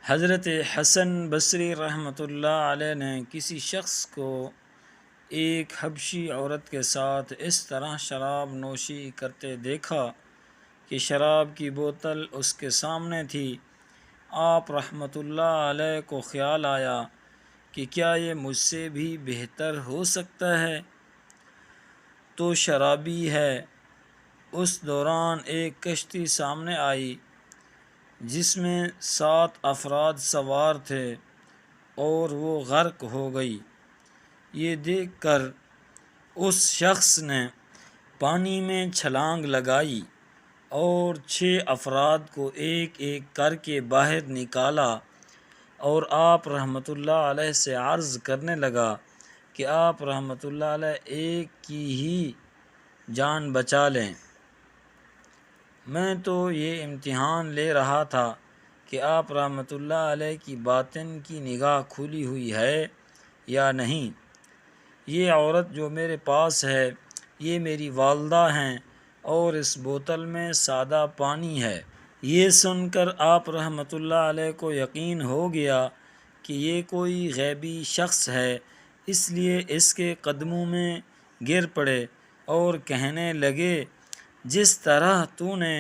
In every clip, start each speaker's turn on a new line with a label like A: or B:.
A: حضرت حسن بصری رحمۃ اللہ علیہ نے کسی شخص کو ایک حبشی عورت کے ساتھ اس طرح شراب نوشی کرتے دیکھا کہ شراب کی بوتل اس کے سامنے تھی۔ آپ رحمۃ اللہ علیہ کو خیال آیا کہ کیا یہ مجھ سے بھی بہتر ہو سکتا ہے؟ تو شرابی ہے۔ اس دوران ایک کشتی سامنے آئی جس میں 7 افراد سوار تھے اور وہ غرق ہو گئی۔ یہ دیکھ کر اس شخص نے پانی میں چھلانگ لگائی اور 6 افراد کو ایک ایک کر کے باہر نکالا اور آپ رحمۃ اللہ علیہ سے عرض کرنے لگا کہ آپ رحمۃ اللہ علیہ ایک کی ہی جان بچا لیں۔ میں تو یہ امتحان لے رہا تھا کہ آپ رحمۃ اللہ علیہ کی باطن کی نگاہ کھلی ہوئی ہے یا نہیں۔ یہ عورت جو میرے پاس ہے یہ میری والدہ ہیں اور اس بوتل میں سادہ پانی ہے۔ یہ سن کر آپ رحمۃ اللہ علیہ کو یقین ہو گیا کہ یہ کوئی غیبی شخص ہے، اس لیے اس کے قدموں میں گر پڑے اور کہنے لگے، جس طرح تو نے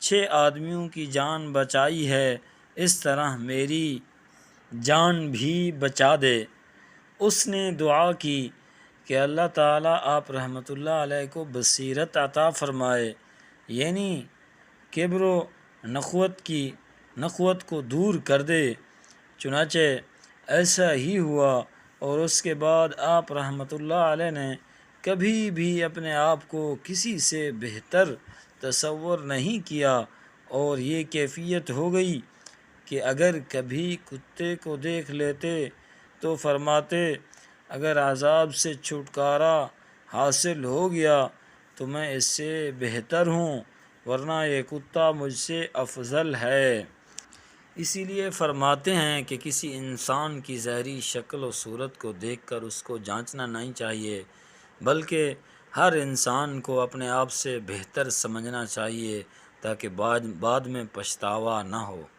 A: 6 آدمیوں کی جان بچائی ہے اس طرح میری جان بھی بچا دے۔ اس نے دعا کی کہ اللہ تعالیٰ آپ رحمۃ اللہ علیہ کو بصیرت عطا فرمائے، یعنی کبر و نخوت کو دور کر دے۔ چنانچہ ایسا ہی ہوا اور اس کے بعد آپ رحمۃ اللہ علیہ نے کبھی بھی اپنے آپ کو کسی سے بہتر تصور نہیں کیا، اور یہ کیفیت ہو گئی کہ اگر کبھی کتے کو دیکھ لیتے تو فرماتے، اگر عذاب سے چھٹکارا حاصل ہو گیا تو میں اس سے بہتر ہوں، ورنہ یہ کتا مجھ سے افضل ہے۔ اسی لیے فرماتے ہیں کہ کسی انسان کی ظاہری شکل و صورت کو دیکھ کر اس کو جانچنا نہیں چاہیے، بلکہ ہر انسان کو اپنے آپ سے بہتر سمجھنا چاہیے تاکہ بعد میں پچھتاوا نہ ہو۔